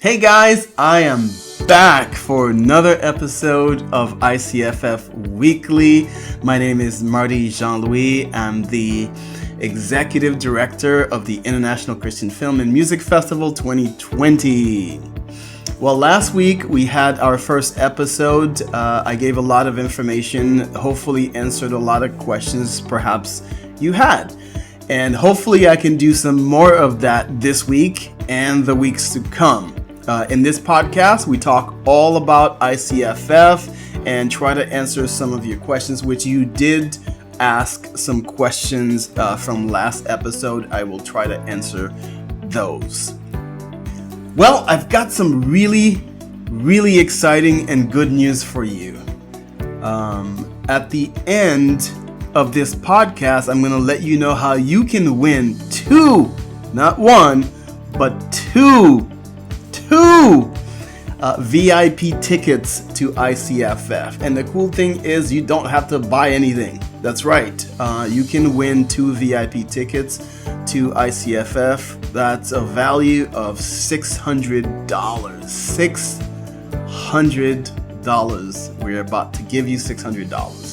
Hey guys, I am back for another episode of ICFF Weekly. My name is Marty Jean-Louis. I'm the Executive Director of the International Christian Film and Music Festival 2020. Well, last week we had our first episode. I gave a lot of information, hopefully answered a lot of questions perhaps you had. And hopefully I can do some more of that this week and the weeks to come. In this podcast, we talk all about ICFF and try to answer some of your questions, which you did ask some questions from last episode. I will try to answer those. Well, I've got some really exciting and good news for you. At the end of this podcast, I'm going to let you know how you can win two, not one, but two VIP tickets to ICFF. And the cool thing is you don't have to buy anything. That's right. You can win two VIP tickets to ICFF. That's a value of $600. $600. We're about to give you $600.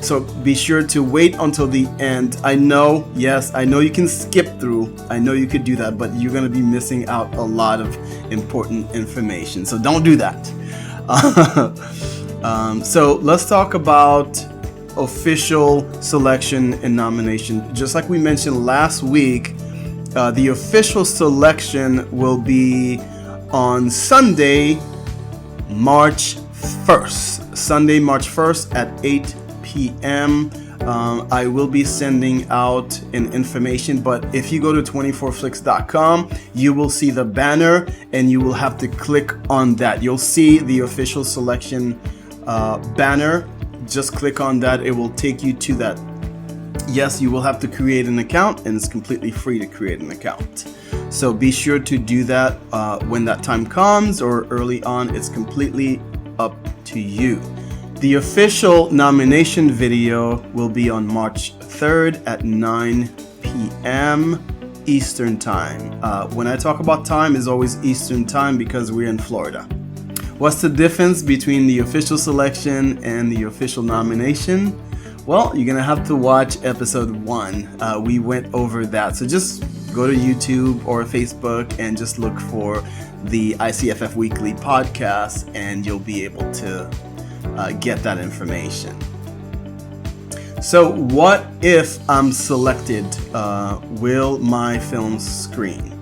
So be sure to wait until the end. I know you can skip through. I know you could do that, but you're going to be missing out a lot of important information. So don't do that. So let's talk about official selection and nomination. Just like we mentioned last week, the official selection will be on Sunday, March 1st. Sunday, March 1st at 8 p.m. I will be sending out an information, but if you go to 24flix.com, you will see the banner and you will have to click on that. You'll see the official selection banner. Just click on that. It will take you to that. Yes, you will have to create an account, and it's completely free to create an account. So be sure to do that when that time comes or early on. It's completely up to you. The official nomination video will be on March 3rd at 9 p.m. Eastern Time. When I talk about time, it's always Eastern Time because we're in Florida. What's the difference between the official selection and the official nomination? Well, you're going to have to watch episode 1. We went over that. So just go to YouTube or Facebook and just look for the ICFF Weekly podcast and you'll be able to get that information. So what if I'm selected? Will my film screen?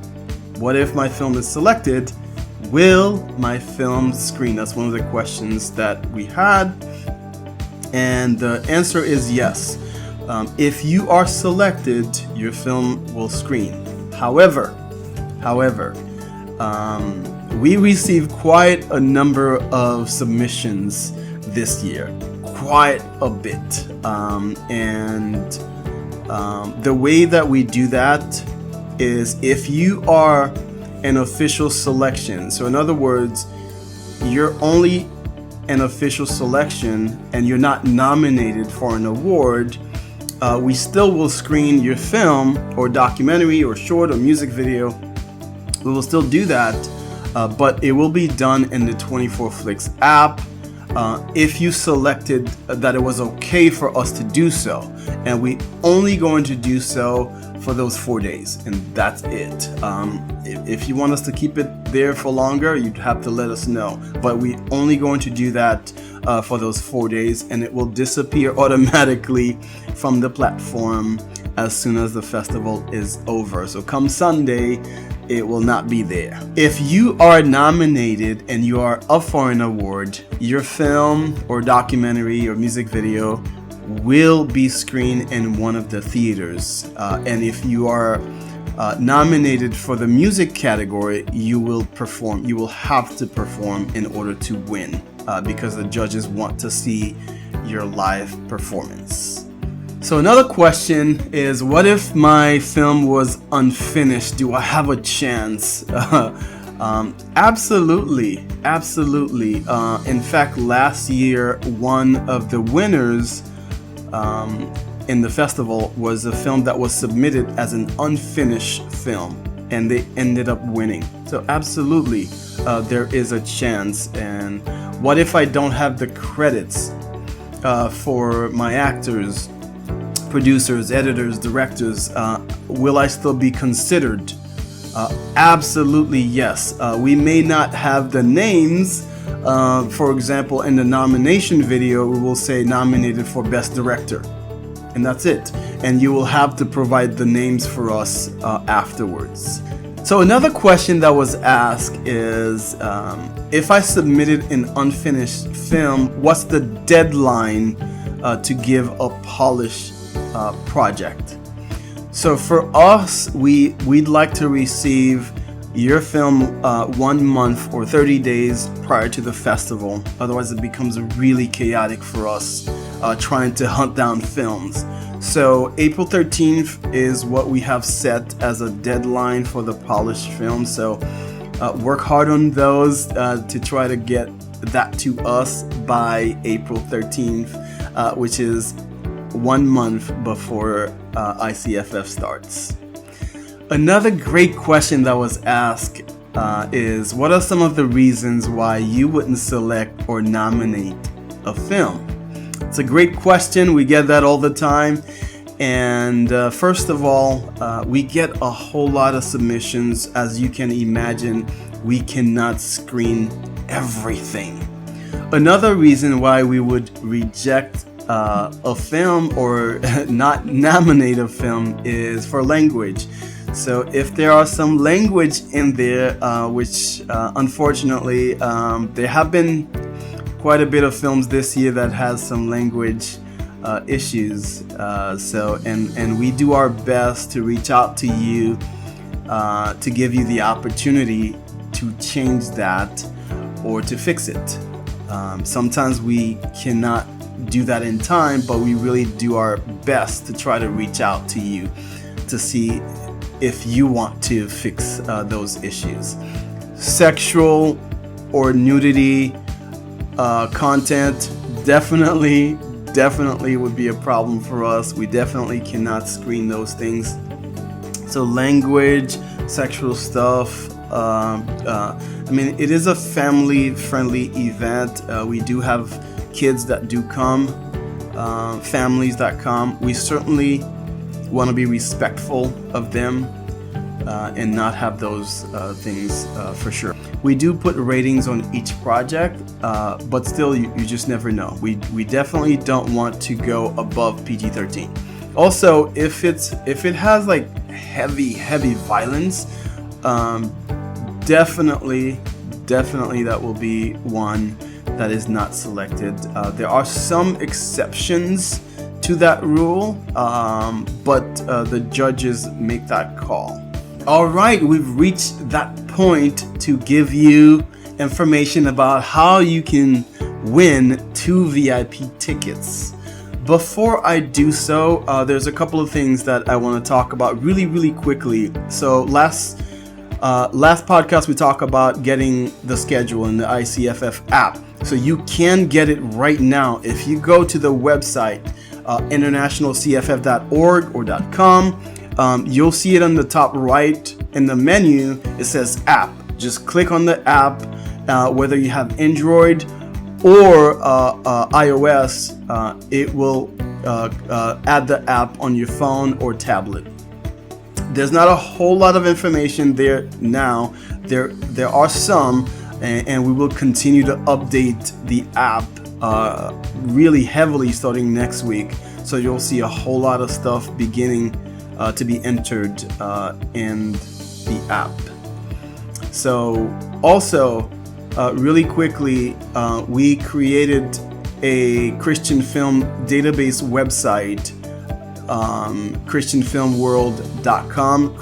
What if my film is selected? Will my film screen? That's one of the questions that we had. And the answer is yes. If you are selected, your film will screen. However, we received quite a number of submissions this year, quite a bit, and the way that we do that is if you are an official selection. So in other words, you're only an official selection and you're not nominated for an award, we still will screen your film or documentary or short or music video. We will still do that, but it will be done in the 24Flix app. If you selected that it was okay for us to do so, and we only going to do so for those 4 days, and that's it. If you want us to keep it there for longer, you'd have to let us know, but we only going to do that for those 4 days, and it will disappear automatically from the platform as soon as the festival is over. So come Sunday, it will not be there. If you are nominated and you are up for an award, your film or documentary or music video will be screened in one of the theaters. And if you are nominated for the music category, you will perform. You will have to perform in order to win because the judges want to see your live performance. So another question is, what if my film was unfinished? Do I have a chance? Absolutely. In fact, last year, one of the winners in the festival was a film that was submitted as an unfinished film, and they ended up winning. So absolutely, there is a chance. And what if I don't have the credits for my actors, producers, editors, directors? Will I still be considered? Absolutely yes. We may not have the names. For example, in the nomination video, we will say nominated for Best Director, and that's it. And you will have to provide the names for us afterwards. So another question that was asked is, if I submitted an unfinished film, what's the deadline to give a polished project? So for us, we'd like to receive your film 1 month or 30 days prior to the festival. Otherwise, it becomes really chaotic for us trying to hunt down films. So April 13th is what we have set as a deadline for the polished film. So work hard on those to try to get that to us by April 13th, which is 1 month before ICFF starts. Another great question that was asked is, what are some of the reasons why you wouldn't select or nominate a film? It's a great question. We get that all the time. And first of all, we get a whole lot of submissions. As you can imagine, we cannot screen everything. Another reason why we would reject a film or not nominate a film is for language. So if there are some language in there, which unfortunately there have been quite a bit of films this year that has some language issues. And we do our best to reach out to you to give you the opportunity to change that or to fix it. Sometimes we cannot do that in time, but we really do our best to try to reach out to you to see if you want to fix those issues. Sexual or nudity content definitely would be a problem for us. We definitely cannot screen those things. So language, sexual stuff. It is a family-friendly event. We do have kids that do come, families that come. We certainly want to be respectful of them and not have those things for sure. We do put ratings on each project, but still you just never know. We definitely don't want to go above PG-13. Also, if it has like heavy violence, definitely that will be one that is not selected. There are some exceptions to that rule, but the judges make that call. All right, we've reached that point to give you information about how you can win 2 VIP tickets. Before I do so, there's a couple of things that I want to talk about really quickly. So last podcast we talked about getting the schedule in the ICFF app. So you can get it right now if you go to the website internationalcff.org or .com. You'll see it on the top right in the menu. It says app. Just click on the app, whether you have Android or iOS. It will add the app on your phone or tablet. There's not a whole lot of information there now. There are some, and we will continue to update the app really heavily starting next week. So you'll see a whole lot of stuff beginning to be entered in the app. So also, really quickly, we created a Christian film database website, christianfilmworld.com.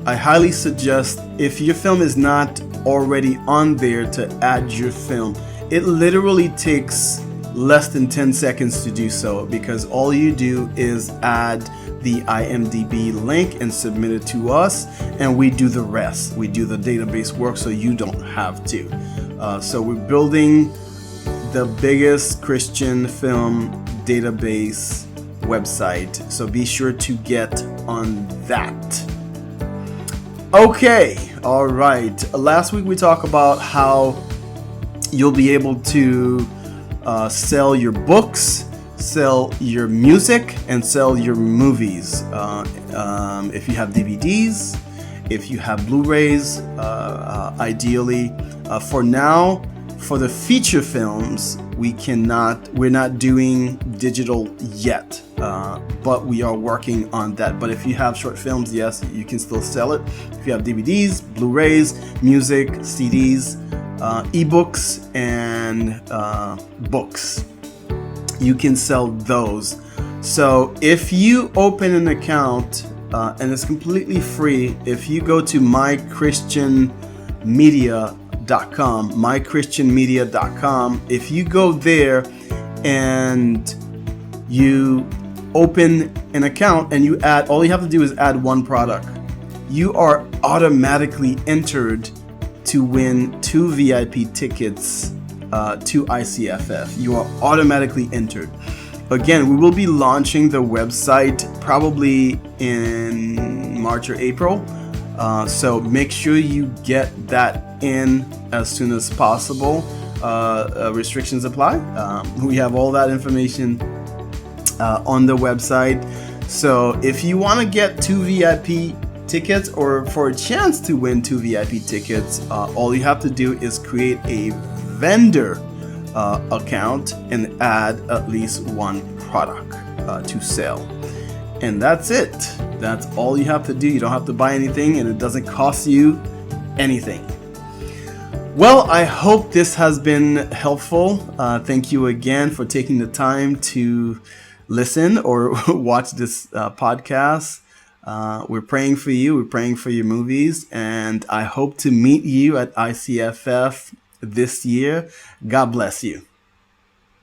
I highly suggest, if your film is not already on there, to add your film. It literally takes less than 10 seconds to do so, because all you do is add the IMDb link and submit it to us, and we do the rest. We do the database work so you don't have to. So we're building the biggest Christian film database website, so be sure to get on that. Okay, All right. Last week we talked about how you'll be able to sell your books, sell your music, and sell your movies. If you have DVDs, if you have Blu-rays, ideally. For now, for the feature films, we're not doing digital yet, but we are working on that. But if you have short films, yes, you can still sell it. If you have DVDs, Blu-rays, music, CDs, ebooks, and books, you can sell those. So if you open an account, and it's completely free, if you go to MyChristianMediacom, if you go there and you open an account and you add, all you have to do is add one product, you are automatically entered to win 2 VIP tickets to ICFF. You are automatically entered. Again, we will be launching the website probably in March or April. So make sure you get that in as soon as possible. Restrictions apply. We have all that information on the website. So if you want to get 2 VIP tickets, or for a chance to win 2 VIP tickets, all you have to do is create a vendor account and add at least one product to sell. And that's it. That's all you have to do. You don't have to buy anything, and it doesn't cost you anything. Well, I hope this has been helpful. Thank you again for taking the time to listen or watch this podcast. We're praying for you. We're praying for your movies, and I hope to meet you at ICFF this year. God bless you.